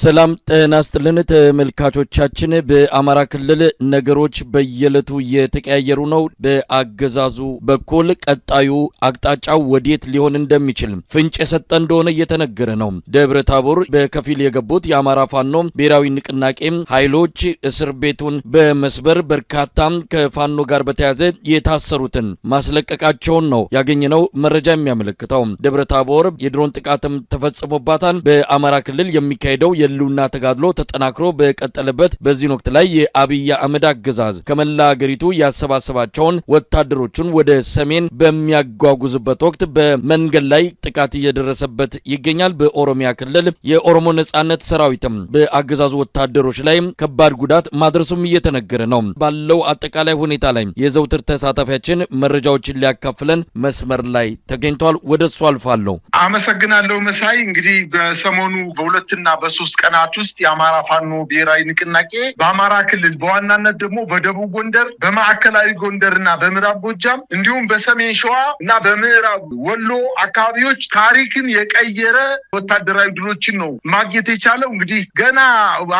ሰላም ጤና ይስጥልን ተመልካቾቻችን በአማራ ክልል ነገሮች በየለቱ የተቀያየሩ ነው በአገዛዙ በኩል ቀጣዩ አቅጣጫው ወዴት ሊሆን እንደሚችል ፍንጭ የሰጠ እንደሆነ እየተነገረ ነው ደብረ ታቦር በከፊል የገቡት የአማራ ፋኖ ብሔራዊ ንቅናቄ ኃይሎች እስር ቤቱን በመስበር በርካታ ከፋኖ ጋር በተያያዘ የታሰሩትን ማስለቀቃቸውን ነው ያገኘነው መረጃ የሚያመለክተው ደብረ ታቦር የድሮን ጥቃትም ተፈጽሞባታል በአማራ ክልል የሚካሄደው የሉና ተጋድሎ ተጠናክሮ በቀጠለበት በዚህ ወቅት ላይ የአብይ አህመድ አገዛዝ ከመላ ሀገሪቱ ያሰባሰባቸውን ወታደሮችን ወደ ሰሜን በሚያጓጉዝበት ወቅት በመንገድ ላይ ጥቃት እየደረሰበት ይገኛል በኦሮሚያ ክልል የኦሮሞ ነጻነት ሰራዊትም በአገዛዙ ወታደሮች ላይ ከባድ ጉዳት ማድረሱም እየተነገረ ነው ባለው አጠቃላይ ሁኔታ ላይ የዘውትር ተሳታፊያችን መረጃዎችን ሊያካፍለን መስመር ላይ ተገኝቷል ወደሱ አልፋለሁ አመሰግናለሁ መሳይ እንግዲህ በሰሞኑ በሁለትና በሶስት ቀናት ውስጥ የአማራ ፋኖ ብሔራዊ ንቅናቄ በአማራ ክልል በዋናነት ደግሞ በደቡብ ጎንደር በማዕከላዊ ጎንደርና በምዕራብ ጎጃም እንዲሁም በሰሜን ሸዋ እና በምዕራብ ወሎ አካባቢዎች ታሪክን የቀየረ ወታደራዊ ድሎችን ነው ማግኘት የቻለው እንግዲህ ገና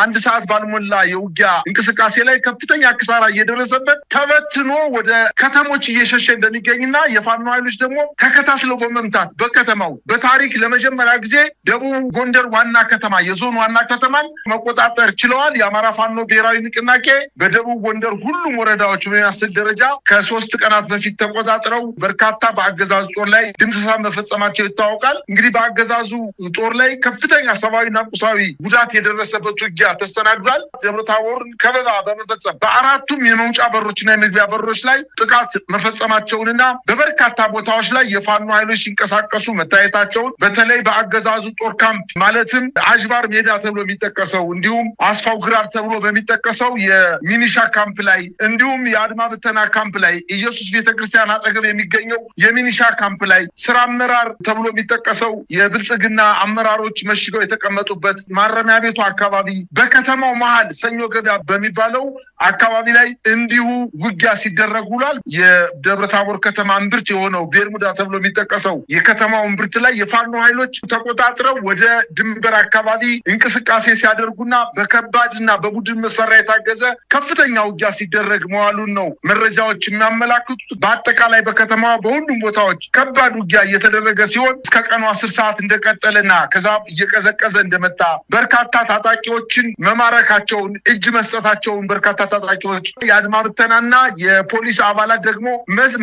አንድ ሰዓት ባልሞላ የውጊያ እንቅስቃሴ ላይ ከፍተኛ ክሳራ እየደረሰበት ተበትኖ ወደ ከተሞች እየሸሸ እንደሚገኝና የፋኖ ኃይሎች ደግሞ ተከታትለው በመምታት በከተማው በታሪክ ለመጀመሪያ ጊዜ ደቡብ ጎንደር ዋና ከተማ የዞን ዋና ከተማን መቆጣጠር ችለዋል የአማራ ፋኖ ብሔራዊ ንቅናቄ በደቡብ ጎንደር ሁሉም ወረዳዎች በሚያስል ደረጃ ከ3 ቀናት በፊት ተቆጣጥረው በርካታ በአገዛዙ ጦር ላይ ድምሰሳ መፈጸማቸው ይታወቃል እንግዲህ በአገዛዙ ጦር ላይ ከፍተኛ ሰብአዊና ቁሳዊ ጉዳት የደረሰበት ውጊያ ተስተናግዷል ደብረ ታቦርን ከበባ በመፈጸም በአራቱም የመውጫ በሮችና የመግቢያ በሮች ላይ ጥቃት መፈጸማቸውንና በበርካታ ቦታዎች ላይ የፋኖ ኃይሎች ሲንቀሳቀሱ መታየታቸውን በተለይ በአገዛዙ ጦር ካምፕ ማለትም አጅባር ሜዳ ተብሎ የሚጠቀሰው እንዲሁም አስፋው ግራር ተብሎ በሚጠቀሰው የሚኒሻ ካምፕ ላይ እንዲሁም የአድማ ብተና ካምፕ ላይ ኢየሱስ ቤተክርስቲያን አጠገብ የሚገኘው የሚኒሻ ካምፕ ላይ ስራ አመራር ተብሎ የሚጠቀሰው የብልጽግና አመራሮች መሽገው የተቀመጡበት ማረሚያ ቤቱ አካባቢ በከተማው መሃል ሰኞ ገበያ በሚባለው አካባቢ ላይ እንዲሁ ውጊያ ሲደረግ ውሏል የደብረ ታቦር ከተማ እምብርት የሆነው ቤርሙዳ ተብሎ የሚጠቀሰው የከተማው እምብርት ላይ የፋኖ ኃይሎች ተቆጣጥረው ወደ ድንበር አካባቢ እንቅስቃሴ ሲያደርጉና በከባድና በቡድን መሳሪያ የታገዘ ከፍተኛ ውጊያ ሲደረግ መዋሉን ነው መረጃዎች የሚያመላክቱት በአጠቃላይ በከተማዋ በሁሉም ቦታዎች ከባድ ውጊያ እየተደረገ ሲሆን እስከ ቀኑ 10 ሰዓት እንደቀጠለና ከዛ እየቀዘቀዘ እንደመጣ በርካታ ታጣቂዎችን መማረካቸውን እጅ መስጠታቸውን በርካታ ታጣቂዎች የአድማ ብተናና የፖሊስ አባላት ደግሞ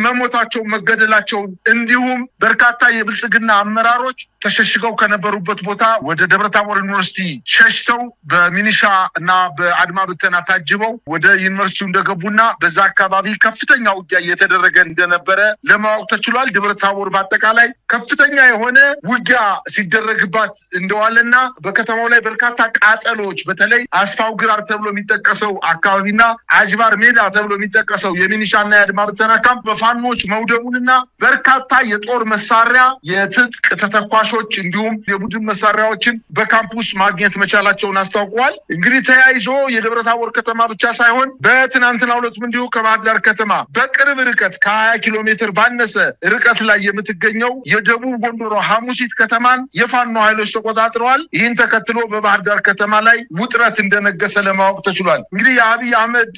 መሞታቸው መገደላቸውን እንዲሁም በርካታ የብልጽግና አመራሮች ተሸሽገው ከነበሩበት ቦታ ወደ ደብረ ታቦር ዩኒቨርሲቲ ሸሽተው በሚኒሻ እና በአድማ ብተና ታጅበው ወደ ዩኒቨርሲቲው እንደገቡና በዛ አካባቢ ከፍተኛ ውጊያ እየተደረገ እንደነበረ ለማወቅ ተችሏል ደብረ ታቦር በአጠቃላይ ከፍተኛ የሆነ ውጊያ ሲደረግባት እንደዋለና በከተማው ላይ በርካታ ቃጠሎች በተለይ አስፋው ግራር ተብሎ የሚጠቀሰው አካባቢና አጅባር ሜዳ ተብሎ የሚጠቀሰው የሚኒሻና የአድማ ብተና ካምፕ በፋኖች መውደሙንና በርካታ የጦር መሳሪያ የትጥቅ ተተኳሾች እንዲሁም የቡድን መሳሪያዎችን በካምፑስ ማግኘት መቻላቸውን አስታውቀዋል እንግዲህ ተያይዞ የደብረ ታቦር ከተማ ብቻ ሳይሆን በትናንትናው ዕለትም እንዲሁ ከባህር ዳር ከተማ በቅርብ ርቀት ከ20 ኪሎ ሜትር ባነሰ ርቀት ላይ የምትገኘው የደቡብ ጎንደር ሐሙሲት ከተማን የፋኖ ኃይሎች ተቆጣጥረዋል ይህን ተከትሎ በባህር ዳር ከተማ ላይ ውጥረት እንደነገሰ ለማወቅ ተችሏል እንግዲህ የአብይ አህመድ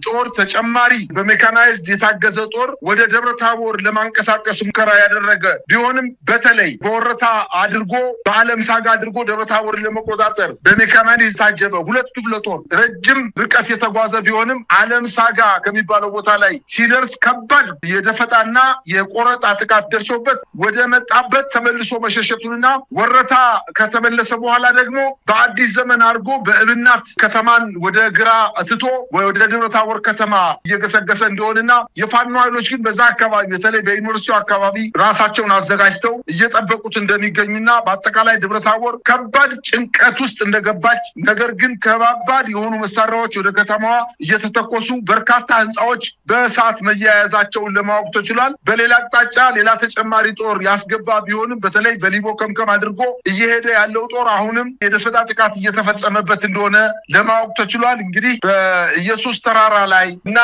ጦር ተጨማሪ በሜካናይዝድ የታገዘ ጦር ወደ ደብረ ታቦር ለማንቀሳቀስ ሙከራ ያደረገ ቢሆንም በተለይ በወረታ አድርጎ በአለም ሳጋ አድርጎ ደብረ ታቦር ለመቆጣጠር በሜካናይዝድ ታጀበ ሁለት ክፍለ ጦር ረጅም ርቀት የተጓዘ ቢሆንም አለም ሳጋ ከሚባለው ቦታ ላይ ሲደርስ ከባድ የደፈጣና የቆረጣ ጥቃት ደርሶበት ወደ መጣበት ተመልሶ መሸሸቱንና ወረታ ከተመለሰ በኋላ ደግሞ በአዲስ ዘመን አድርጎ በእብናት ከተማን ወደ ግራ አትቶ ወደ ደብረ ታቦር ከተማ እየገሰገሰ እንደሆነና የፋኖ ኃይሎች ግን በዛ አካባቢ በተለይ በዩኒቨርሲቲው አካባቢ ራሳቸውን አዘጋጅተው እየጠበቁት እንደሚገኙና በአጠቃላይ ደብረ ታቦር ከባድ ጭንቀት ውስጥ እንደገባች ነገር ግን ከባባድ የሆኑ መሳሪያዎች ወደ ከተማዋ እየተተኮሱ በርካታ ህንጻዎች በእሳት መያያዛቸውን ለማወቅ ተችሏል በሌላ አቅጣጫ ሌላ ተጨማሪ ጦር ያስገባ ቢሆንም በተለይ በሊቦ ከምከም አድርጎ እየሄደ ያለው ጦር አሁንም የደፈጣ ጥቃት እየተፈጸመበት እንደሆነ ለማወቅ ተችሏል እንግዲህ በኢየሱስ ተራራ ላይ እና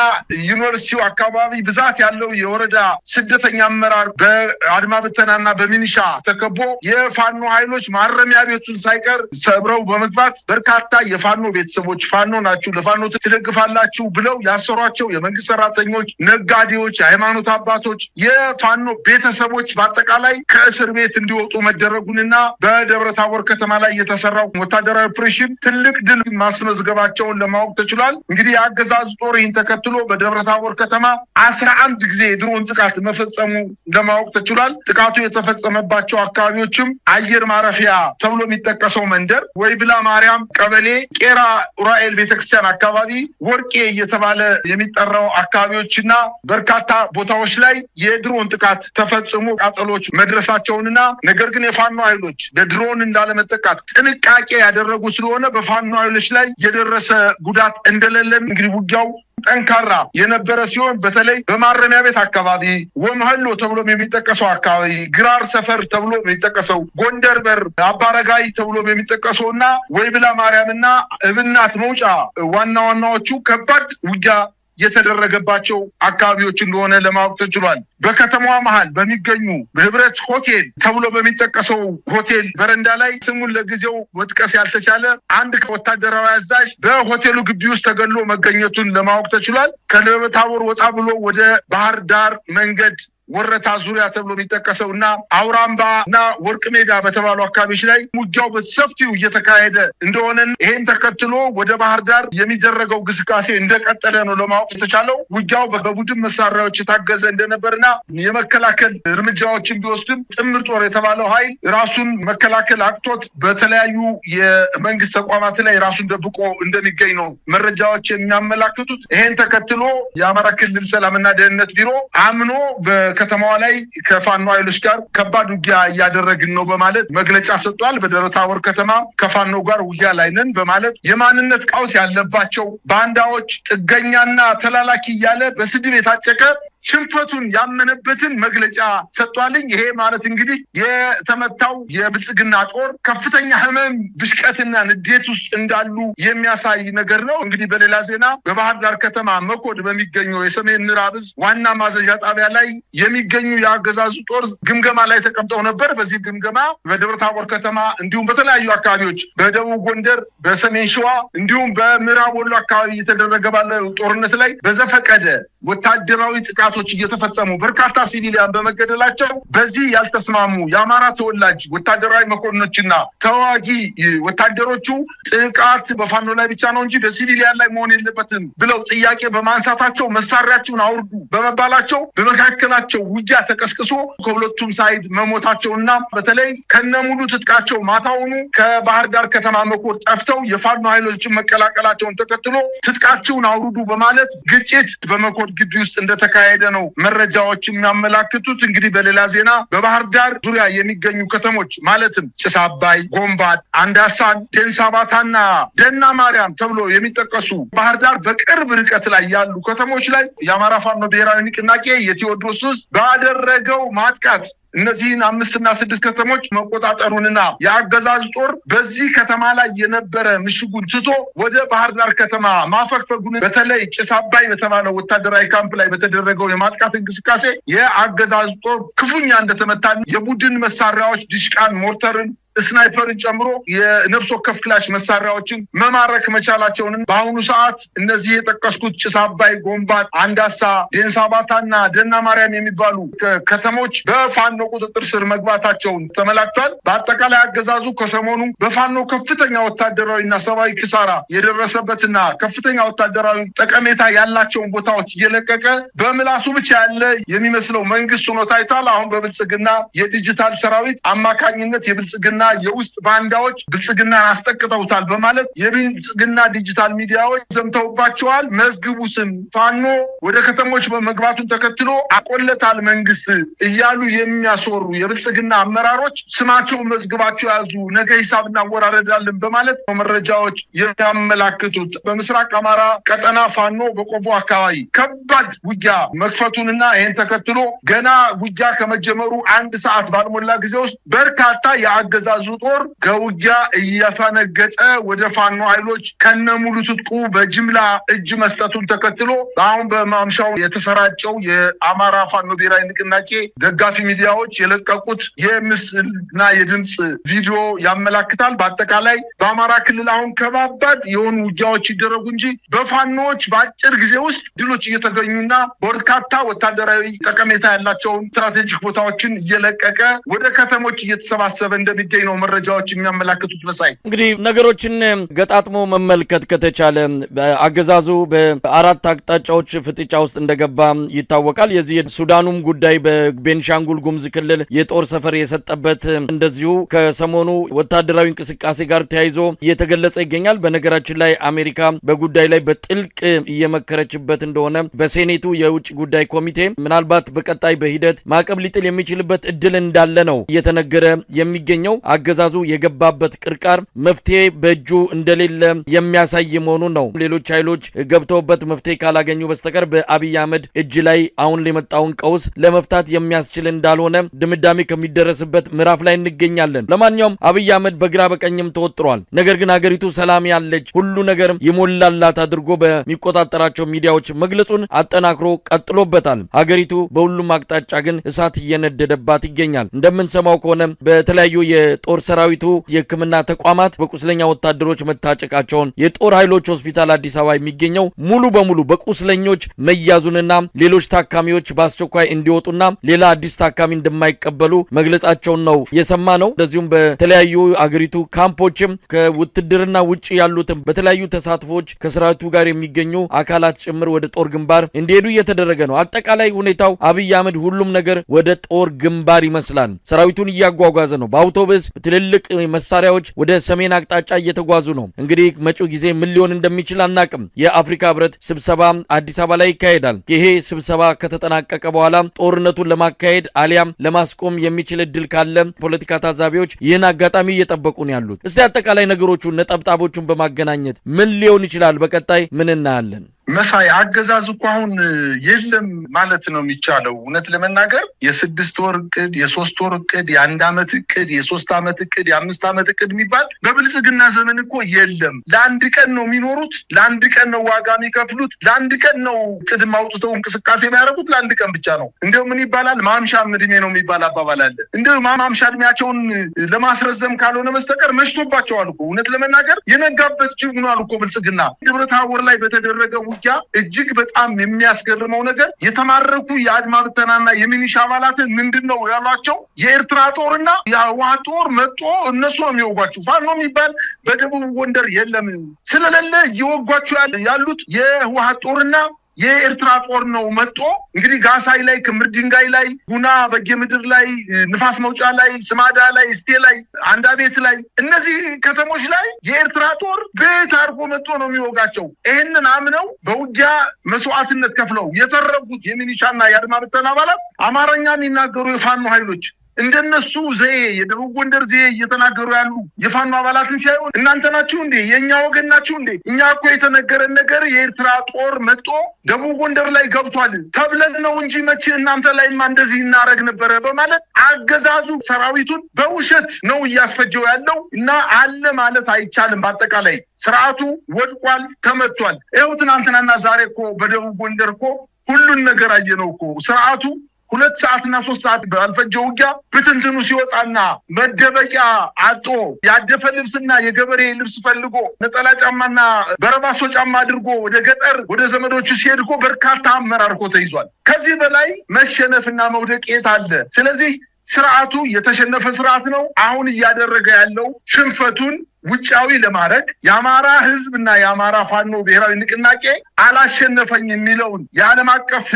ዩኒቨርሲቲው አካባቢ ብዛት ያለው የወረዳ ስደተኛ አመራር በአድማ ብተናና በሚኒሻ ተከቦ የፋኖ ኃይሎች ማረሚያ ቤቱን ሳይቀር ሰብረው በመግባት በርካታ የፋኖ ቤተሰቦች ፋኖ ናችሁ ለፋኖ ትደግፋላችሁ ብለው ያሰሯቸው የመንግስት ሰራተኞች፣ ነጋዴዎች፣ የሃይማኖት አባቶች፣ የፋኖ ቤተሰቦች በአጠቃላይ ከእስር ቤት እንዲወጡ መደረጉንና በደብረታቦር ከተማ ላይ የተሰራው ወታደራዊ ኦፕሬሽን ትልቅ ድል ማስመዝገባቸውን ለማወቅ ተችሏል። እንግዲህ የአገዛዙ ጦር ይህን ተከትሎ በደብረታቦር ከተማ 11 ጊዜ የድሮን ጥቃት መፈጸሙ ለማወቅ ተችሏል። ጥቃቱ የተፈጸመባቸው አካባቢዎችም አየር ማረፊያ ተብሎ የሚጠቀሰው መንደር፣ ወይብላ ማርያም ቀበሌ፣ ቄራ ኡራኤል ቤተክርስቲያን አካባቢ፣ ወርቄ እየተባለ የሚጠራው አካባቢዎችና በርካታ ቦታዎች ላይ የድሮን ጥቃት ተፈጽሞ ቃጠሎች መድረሳቸውንና ነገር ግን የፋኖ ኃይሎች በድሮን እንዳለመጠቃት ጥንቃቄ ያደረጉ ስለሆነ በፋኖ ኃይሎች ላይ የደረሰ ጉዳት እንደሌለ እንግዲህ ውጊያው ጠንካራ የነበረ ሲሆን በተለይ በማረሚያ ቤት አካባቢ ወመህሎ ተብሎ የሚጠቀሰው አካባቢ፣ ግራር ሰፈር ተብሎ የሚጠቀሰው፣ ጎንደር በር፣ አባረጋይ ተብሎ የሚጠቀሰውና ወይብላ ማርያምና እብናት መውጫ ዋናዎቹ ከባድ ውጊያ የተደረገባቸው አካባቢዎች እንደሆነ ለማወቅ ተችሏል። በከተማዋ መሃል በሚገኙ በህብረት ሆቴል ተብሎ በሚጠቀሰው ሆቴል በረንዳ ላይ ስሙን ለጊዜው መጥቀስ ያልተቻለ አንድ ወታደራዊ አዛዥ በሆቴሉ ግቢ ውስጥ ተገሎ መገኘቱን ለማወቅ ተችሏል። ከደብረታቦር ወጣ ብሎ ወደ ባህር ዳር መንገድ ወረታ ዙሪያ ተብሎ የሚጠቀሰውና አውራምባና ወርቅ ሜዳ በተባሉ አካባቢዎች ላይ ውጊያው በሰፊው እየተካሄደ እንደሆነ ይሄን ተከትሎ ወደ ባህር ዳር የሚደረገው ግስጋሴ እንደቀጠለ ነው ለማወቅ የተቻለው። ውጊያው በቡድን መሳሪያዎች የታገዘ እንደነበርና የመከላከል እርምጃዎችን ቢወስድም ጥምር ጦር የተባለው ኃይል ራሱን መከላከል አቅቶት በተለያዩ የመንግስት ተቋማት ላይ ራሱን ደብቆ እንደሚገኝ ነው መረጃዎች የሚያመላክቱት። ይሄን ተከትሎ የአማራ ክልል ሰላምና ደህንነት ቢሮ አምኖ ከተማዋ ላይ ከፋኖ ኃይሎች ጋር ከባድ ውጊያ እያደረግን ነው በማለት መግለጫ ሰጥቷል። በደብረታቦር ከተማ ከፋኖ ጋር ውጊያ ላይ ነን በማለት የማንነት ቀውስ ያለባቸው ባንዳዎች ጥገኛና ተላላኪ እያለ በስድብ የታጨቀ ሽንፈቱን ያመነበትን መግለጫ ሰጥቷልኝ። ይሄ ማለት እንግዲህ የተመታው የብልጽግና ጦር ከፍተኛ ህመም፣ ብሽቀትና ንዴት ውስጥ እንዳሉ የሚያሳይ ነገር ነው። እንግዲህ በሌላ ዜና በባህር ዳር ከተማ መኮድ በሚገኘው የሰሜን ምዕራብ ዕዝ ዋና ማዘዣ ጣቢያ ላይ የሚገኙ የአገዛዙ ጦር ግምገማ ላይ ተቀምጠው ነበር። በዚህ ግምገማ በደብረታቦር ከተማ እንዲሁም በተለያዩ አካባቢዎች በደቡብ ጎንደር፣ በሰሜን ሸዋ እንዲሁም በምዕራብ ወሎ አካባቢ እየተደረገ ባለው ጦርነት ላይ በዘፈቀደ ወታደራዊ ጥቃቶች እየተፈጸሙ በርካታ ሲቪሊያን በመገደላቸው በዚህ ያልተስማሙ የአማራ ተወላጅ ወታደራዊ መኮንኖችና ተዋጊ ወታደሮቹ ጥቃት በፋኖ ላይ ብቻ ነው እንጂ በሲቪሊያን ላይ መሆን የለበትም ብለው ጥያቄ በማንሳታቸው መሳሪያቸውን አውርዱ በመባላቸው በመካከላቸው ውጊያ ተቀስቅሶ ከሁለቱም ሳይድ መሞታቸውና በተለይ ከነሙሉ ትጥቃቸው ማታውኑ ከባህር ዳር ከተማ መኮድ ጠፍተው የፋኖ ኃይሎችን መቀላቀላቸውን ተከትሎ ትጥቃቸውን አውርዱ በማለት ግጭት በመኮድ ግቢ ውስጥ እንደተካሄደ ነው መረጃዎች የሚያመላክቱት። እንግዲህ በሌላ ዜና በባህር ዳር ዙሪያ የሚገኙ ከተሞች ማለትም ጭስ አባይ፣ ጎንባት፣ አንዳሳን፣ ደንሳባታና ደና ማርያም ተብሎ የሚጠቀሱ ባህር ዳር በቅርብ ርቀት ላይ ያሉ ከተሞች ላይ የአማራ ፋኖ ብሔራዊ ንቅናቄ የቴዎድሮስ ዕዝ ባደረገው ማጥቃት እነዚህን 5 እና 6 ከተሞች መቆጣጠሩንና የአገዛዝ ጦር በዚህ ከተማ ላይ የነበረ ምሽጉን ትቶ ወደ ባህር ዳር ከተማ ማፈግፈጉን በተለይ ጭስ አባይ በተባለው ወታደራዊ ካምፕ ላይ በተደረገው የማጥቃት እንቅስቃሴ የአገዛዝ ጦር ክፉኛ እንደተመታ የቡድን መሳሪያዎች ዲሽቃን፣ ሞርተርን፣ ስናይፐርን ጨምሮ የነፍስ ወከፍ ክላሽ መሳሪያዎችን መማረክ መቻላቸውን በአሁኑ ሰዓት እነዚህ የጠቀስኩት ጭስ አባይ፣ ጎንባት፣ አንዳሳ፣ ደንሳባታና ደና ማርያም የሚባሉ ከተሞች በፋኖ ቁጥጥር ስር መግባታቸውን ተመላክቷል። በአጠቃላይ አገዛዙ ከሰሞኑ በፋኖ ከፍተኛ ወታደራዊና ሰብአዊ ኪሳራ የደረሰበትና ከፍተኛ ወታደራዊ ጠቀሜታ ያላቸውን ቦታዎች እየለቀቀ በምላሱ ብቻ ያለ የሚመስለው መንግስት ሆኖ ታይቷል። አሁን በብልጽግና የዲጂታል ሰራዊት አማካኝነት የብልጽግና የውስጥ ባንዳዎች ብልጽግናን አስጠቅጠውታል በማለት የብልጽግና ዲጂታል ሚዲያዎች ዘምተውባቸዋል። መዝግቡ ስም ፋኖ ወደ ከተሞች በመግባቱን ተከትሎ አቆለታል መንግስት እያሉ የሚያስወሩ የብልጽግና አመራሮች ስማቸው መዝግባቸው ያዙ፣ ነገ ሂሳብ እናወራረዳለን በማለት መረጃዎች የሚያመላክቱት። በምስራቅ አማራ ቀጠና ፋኖ በቆቦ አካባቢ ከባድ ውጊያ መክፈቱንና ይህን ተከትሎ ገና ውጊያ ከመጀመሩ 1 ሰዓት ባልሞላ ጊዜ ውስጥ በርካታ የአገዛዙ ያገዛዙ ጦር ከውጊያ እያፈነገጠ ወደ ፋኖ ኃይሎች ከነሙሉ ትጥቁ በጅምላ እጅ መስጠቱን ተከትሎ አሁን በማምሻው የተሰራጨው የአማራ ፋኖ ብሔራዊ ንቅናቄ ደጋፊ ሚዲያዎች የለቀቁት የምስልና የድምጽ ቪዲዮ ያመላክታል። በአጠቃላይ በአማራ ክልል አሁን ከባባድ የሆኑ ውጊያዎች ይደረጉ እንጂ በፋኖዎች በአጭር ጊዜ ውስጥ ድሎች እየተገኙና በርካታ ወታደራዊ ጠቀሜታ ያላቸውን ስትራቴጂክ ቦታዎችን እየለቀቀ ወደ ከተሞች እየተሰባሰበ እንደሚገኝ ነው መረጃዎች የሚያመላክቱት። መሳይ እንግዲህ ነገሮችን ገጣጥሞ መመልከት ከተቻለ አገዛዙ በአራት አቅጣጫዎች ፍጥጫ ውስጥ እንደገባ ይታወቃል። የዚህ ሱዳኑም ጉዳይ በቤንሻንጉል ጉሙዝ ክልል የጦር ሰፈር የሰጠበት እንደዚሁ ከሰሞኑ ወታደራዊ እንቅስቃሴ ጋር ተያይዞ እየተገለጸ ይገኛል። በነገራችን ላይ አሜሪካ በጉዳይ ላይ በጥልቅ እየመከረችበት እንደሆነ በሴኔቱ የውጭ ጉዳይ ኮሚቴ ምናልባት በቀጣይ በሂደት ማዕቀብ ሊጥል የሚችልበት እድል እንዳለ ነው እየተነገረ የሚገኘው። አገዛዙ የገባበት ቅርቃር መፍትሄ በእጁ እንደሌለ የሚያሳይ መሆኑን ነው። ሌሎች ኃይሎች ገብተውበት መፍትሄ ካላገኙ በስተቀር በአብይ አህመድ እጅ ላይ አሁን የመጣውን ቀውስ ለመፍታት የሚያስችል እንዳልሆነ ድምዳሜ ከሚደረስበት ምዕራፍ ላይ እንገኛለን። ለማንኛውም አብይ አህመድ በግራ በቀኝም ተወጥሯል። ነገር ግን ሀገሪቱ ሰላም ያለች ሁሉ ነገር ይሞላላት አድርጎ በሚቆጣጠራቸው ሚዲያዎች መግለጹን አጠናክሮ ቀጥሎበታል። ሀገሪቱ በሁሉም አቅጣጫ ግን እሳት እየነደደባት ይገኛል። እንደምንሰማው ከሆነ በተለያዩ የጦር ሰራዊቱ የሕክምና ተቋማት በቁስለኛ ወታደሮች መታጨቃቸውን፣ የጦር ኃይሎች ሆስፒታል አዲስ አበባ የሚገኘው ሙሉ በሙሉ በቁስለኞች መያዙንና ሌሎች ታካሚዎች በአስቸኳይ እንዲወጡና ሌላ አዲስ ታካሚ እንደማይቀበሉ መግለጻቸውን ነው የሰማ ነው። እንደዚሁም በተለያዩ አገሪቱ ካምፖችም ከውትድርና ውጪ ያሉትም በተለያዩ ተሳትፎች ከሰራዊቱ ጋር የሚገኙ አካላት ጭምር ወደ ጦር ግንባር እንዲሄዱ እየተደረገ ነው። አጠቃላይ ሁኔታው አብይ አህመድ ሁሉም ነገር ወደ ጦር ግንባር ይመስላል። ሰራዊቱን እያጓጓዘ ነው። በአውቶቡስ ትልልቅ መሳሪያዎች ወደ ሰሜን አቅጣጫ እየተጓዙ ነው። እንግዲህ መጪው ጊዜ ምን ሊሆን እንደሚችል አናቅም። የአፍሪካ ህብረት ስብሰባ አዲስ አበባ ላይ ይካሄዳል። ይሄ ስብሰባ ከተጠናቀቀ በኋላ ጦርነቱን ለማካሄድ አሊያም ለማስቆም የሚችል እድል ካለ ፖለቲካ ታዛቢዎች ይህን አጋጣሚ እየጠበቁ ነው ያሉት። እስቲ አጠቃላይ ነገሮቹን ነጠብጣቦቹን በማገናኘት ምን ሊሆን ይችላል? በቀጣይ ምን እናያለን? መሳይ አገዛዝ እኮ አሁን የለም ማለት ነው የሚቻለው። እውነት ለመናገር የ6 ወር እቅድ፣ የ3 ወር እቅድ፣ የ1 ዓመት እቅድ፣ የ3 ዓመት እቅድ፣ የ5 ዓመት እቅድ የሚባል በብልጽግና ዘመን እኮ የለም። ለአንድ ቀን ነው የሚኖሩት፣ ለአንድ ቀን ነው ዋጋ የሚከፍሉት፣ ለአንድ ቀን ነው ቅድም አውጥተው እንቅስቃሴ የሚያደርጉት፣ ለአንድ ቀን ብቻ ነው። እንደው ምን ይባላል ማምሻም እድሜ ነው የሚባል አባባል አለ። እንደው ማምሻ እድሜያቸውን ለማስረዘም ካልሆነ በስተቀር መሽቶባቸዋል እኮ። እውነት ለመናገር የነጋበት ጅብ ሆኗል እኮ ብልጽግና። ደብረ ታቦር ላይ በተደረገው እጅግ በጣም የሚያስገርመው ነገር የተማረኩ የአድማ ብተናና የሚኒሻ አባላትን ምንድነው ያሏቸው? የኤርትራ ጦርና የህወሓት ጦር መጥቶ እነሱ ነው የሚወጓቸው። ፋኖ የሚባል በደቡብ ጎንደር የለም። ስለሌለ እየወጓቸው ያሉት የህወሓት ጦርና የኤርትራ ጦር ነው መጥቶ እንግዲህ ጋሳይ ላይ፣ ክምር ድንጋይ ላይ፣ ጉና በጌምድር ላይ፣ ንፋስ መውጫ ላይ፣ ስማዳ ላይ፣ እስቴ ላይ፣ አንዳ ቤት ላይ እነዚህ ከተሞች ላይ የኤርትራ ጦር ቤት አርጎ መጥቶ ነው የሚወጋቸው። ይህንን አምነው በውጊያ መስዋዕትነት ከፍለው የተረፉት የሚኒሻና የአድማ ብተና አባላት አማርኛ የሚናገሩ የፋኖ ኃይሎች እንደነሱ ዘዬ የደቡብ ጎንደር ዘዬ እየተናገሩ ያሉ የፋኖ አባላትን ሲያዩ እናንተ ናችሁ እንዴ? የኛ ወገን ናችሁ እንዴ? እኛ እኮ የተነገረን ነገር የኤርትራ ጦር መጥቶ ደቡብ ጎንደር ላይ ገብቷል ተብለን ነው እንጂ መቼ እናንተ ላይማ እንደዚህ እናረግ ነበረ በማለት አገዛዙ ሰራዊቱን በውሸት ነው እያስፈጀው ያለው እና አለ ማለት አይቻልም። በአጠቃላይ ስርዓቱ ወድቋል፣ ተመቷል። ይኸው ትናንትናና ዛሬ እኮ በደቡብ ጎንደር እኮ ሁሉን ነገር አየነው እኮ ስርዓቱ 2 ሰዓትና 3 ሰዓት ባልፈጀው ውጊያ ብትንትኑ ሲወጣና መደበቂያ አጦ ያደፈ ልብስና የገበሬ ልብስ ፈልጎ ነጠላ ጫማና በረባሶ ጫማ አድርጎ ወደ ገጠር ወደ ዘመዶቹ ሲሄድ እኮ በርካታ አመራር እኮ ተይዟል። ከዚህ በላይ መሸነፍና መውደቅ የት አለ? ስለዚህ ስርዓቱ የተሸነፈ ስርዓት ነው። አሁን እያደረገ ያለው ሽንፈቱን ውጫዊ ለማድረግ የአማራ ህዝብና የአማራ ፋኖ ብሔራዊ ንቅናቄ አላሸነፈኝ የሚለውን የዓለም አቀፍ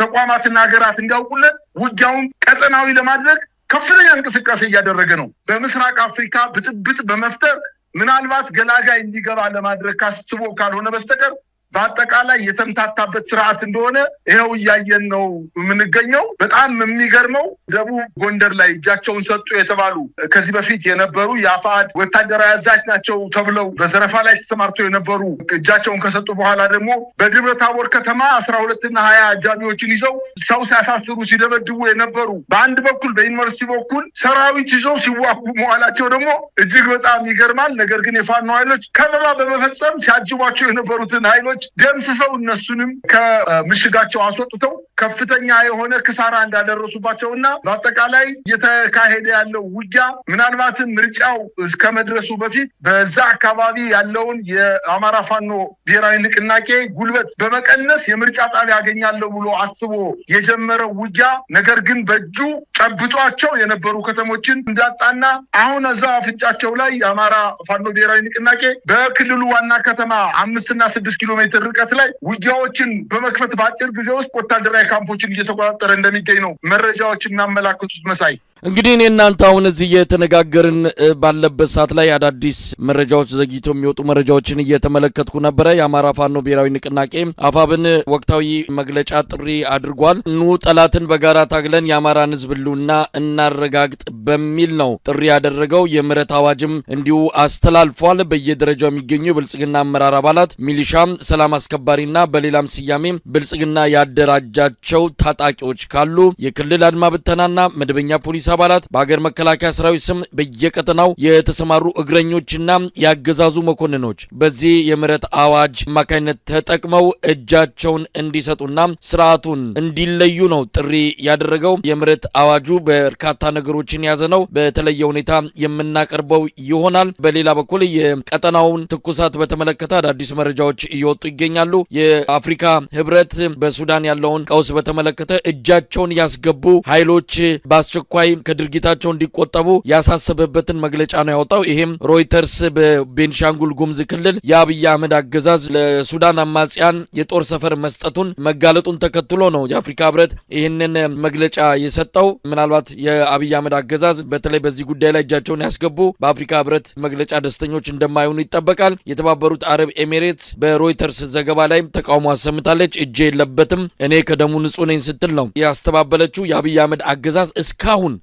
ተቋማትና ሀገራት እንዲያውቁለት ውጊያውን ቀጠናዊ ለማድረግ ከፍተኛ እንቅስቃሴ እያደረገ ነው። በምስራቅ አፍሪካ ብጥብጥ በመፍጠር ምናልባት ገላጋይ እንዲገባ ለማድረግ ካስቦ ካልሆነ በስተቀር በአጠቃላይ የተምታታበት ስርዓት እንደሆነ ይሄው እያየን ነው የምንገኘው። በጣም የሚገርመው ደቡብ ጎንደር ላይ እጃቸውን ሰጡ የተባሉ ከዚህ በፊት የነበሩ የአፋድ ወታደራዊ አዛዥ ናቸው ተብለው በዘረፋ ላይ ተሰማርተው የነበሩ እጃቸውን ከሰጡ በኋላ ደግሞ በደብረ ታቦር ከተማ 12 እና 20 አጃቢዎችን ይዘው ሰው ሲያሳስሩ ሲደበድቡ የነበሩ በአንድ በኩል በዩኒቨርሲቲ በኩል ሰራዊት ይዘው ሲዋጉ መዋላቸው ደግሞ እጅግ በጣም ይገርማል። ነገር ግን የፋኖ ኃይሎች ከበባ በመፈጸም ሲያጅቧቸው የነበሩትን ኃይሎች ደምስሰው እነሱንም ከምሽጋቸው አስወጥተው ከፍተኛ የሆነ ክሳራ እንዳደረሱባቸውና በአጠቃላይ እየተካሄደ ያለው ውጊያ ምናልባትም ምርጫው እስከ መድረሱ በፊት በዛ አካባቢ ያለውን የአማራ ፋኖ ብሔራዊ ንቅናቄ ጉልበት በመቀነስ የምርጫ ጣቢያ ያገኛለሁ ብሎ አስቦ የጀመረው ውጊያ ነገር ግን በእጁ ጨብጧቸው የነበሩ ከተሞችን እንዳጣና አሁን እዛ አፍንጫቸው ላይ የአማራ ፋኖ ብሔራዊ ንቅናቄ በክልሉ ዋና ከተማ 5 እና 6 ኪሎ ሜትር ርቀት ላይ ውጊያዎችን በመክፈት በአጭር ጊዜ ውስጥ ወታደራዊ ካምፖችን እየተቆጣጠረ እንደሚገኝ ነው መረጃዎች የሚያመላክቱት። መሳይ እንግዲህ እኔ እናንተ አሁን እዚህ እየተነጋገርን ባለበት ሰዓት ላይ አዳዲስ መረጃዎች ዘግይተው የሚወጡ መረጃዎችን እየተመለከትኩ ነበረ። የአማራ ፋኖ ብሔራዊ ንቅናቄ አፋብን ወቅታዊ መግለጫ ጥሪ አድርጓል። ኑ ጠላትን በጋራ ታግለን የአማራን ሕዝብ ህልውና እናረጋግጥ በሚል ነው ጥሪ ያደረገው። የምህረት አዋጅም እንዲሁ አስተላልፏል። በየደረጃው የሚገኙ የብልጽግና አመራር አባላት፣ ሚሊሻም፣ ሰላም አስከባሪና በሌላም ስያሜ ብልጽግና ያደራጃቸው ታጣቂዎች ካሉ የክልል አድማ ብተናና መደበኛ ፖሊስ አባላት በሀገር መከላከያ ሰራዊት ስም በየቀጠናው የተሰማሩ እግረኞችና ያገዛዙ መኮንኖች በዚህ የምህረት አዋጅ አማካኝነት ተጠቅመው እጃቸውን እንዲሰጡና ስርዓቱን እንዲለዩ ነው ጥሪ ያደረገው። የምህረት አዋጁ በርካታ ነገሮችን የያዘ ነው። በተለየ ሁኔታ የምናቀርበው ይሆናል። በሌላ በኩል የቀጠናውን ትኩሳት በተመለከተ አዳዲስ መረጃዎች እየወጡ ይገኛሉ። የአፍሪካ ህብረት በሱዳን ያለውን ቀውስ በተመለከተ እጃቸውን ያስገቡ ኃይሎች በአስቸኳይ ከድርጊታቸው እንዲቆጠቡ ያሳሰበበትን መግለጫ ነው ያወጣው። ይሄም ሮይተርስ በቤንሻንጉል ጉሙዝ ክልል የአብይ አህመድ አገዛዝ ለሱዳን አማጽያን የጦር ሰፈር መስጠቱን መጋለጡን ተከትሎ ነው የአፍሪካ ህብረት ይህንን መግለጫ የሰጠው። ምናልባት የአብይ አህመድ አገዛዝ በተለይ በዚህ ጉዳይ ላይ እጃቸውን ያስገቡ በአፍሪካ ህብረት መግለጫ ደስተኞች እንደማይሆኑ ይጠበቃል። የተባበሩት አረብ ኤሚሬትስ በሮይተርስ ዘገባ ላይ ተቃውሞ አሰምታለች። እጄ የለበትም እኔ ከደሙ ንጹህ ነኝ ስትል ነው ያስተባበለችው። የአብይ አህመድ አገዛዝ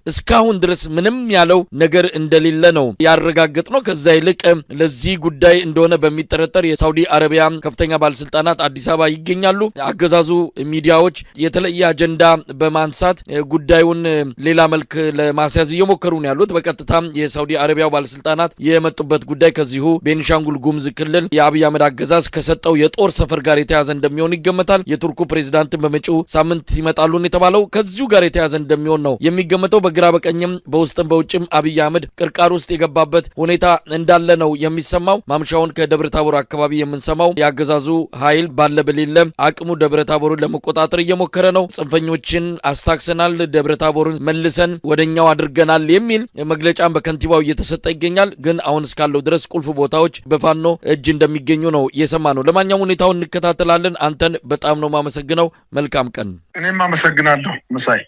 እስካሁን ድረስ ምንም ያለው ነገር እንደሌለ ነው ያረጋገጥ ነው። ከዛ ይልቅ ለዚህ ጉዳይ እንደሆነ በሚጠረጠር የሳውዲ አረቢያ ከፍተኛ ባለስልጣናት አዲስ አበባ ይገኛሉ። አገዛዙ ሚዲያዎች የተለየ አጀንዳ በማንሳት ጉዳዩን ሌላ መልክ ለማስያዝ እየሞከሩ ነው ያሉት። በቀጥታ የሳውዲ አረቢያው ባለስልጣናት የመጡበት ጉዳይ ከዚሁ ቤንሻንጉል ጉሙዝ ክልል የአብይ አህመድ አገዛዝ ከሰጠው የጦር ሰፈር ጋር የተያዘ እንደሚሆን ይገመታል። የቱርኩ ፕሬዝዳንትን በመጪው ሳምንት ይመጣሉ የተባለው ከዚሁ ጋር የተያዘ እንደሚሆን ነው የሚገመተው። በግራ በቀኝም በውስጥም በውጭም አብይ አህመድ ቅርቃር ውስጥ የገባበት ሁኔታ እንዳለ ነው የሚሰማው። ማምሻውን ከደብረ ታቦር አካባቢ የምንሰማው የአገዛዙ ኃይል ባለ በሌለ አቅሙ ደብረ ታቦርን ለመቆጣጠር እየሞከረ ነው። ጽንፈኞችን አስታክሰናል፣ ደብረ ታቦርን መልሰን ወደኛው አድርገናል የሚል መግለጫም በከንቲባው እየተሰጠ ይገኛል። ግን አሁን እስካለው ድረስ ቁልፍ ቦታዎች በፋኖ እጅ እንደሚገኙ ነው የሰማ ነው። ለማንኛውም ሁኔታውን እንከታተላለን። አንተን በጣም ነው ማመሰግነው። መልካም ቀን። እኔም አመሰግናለሁ መሳይ።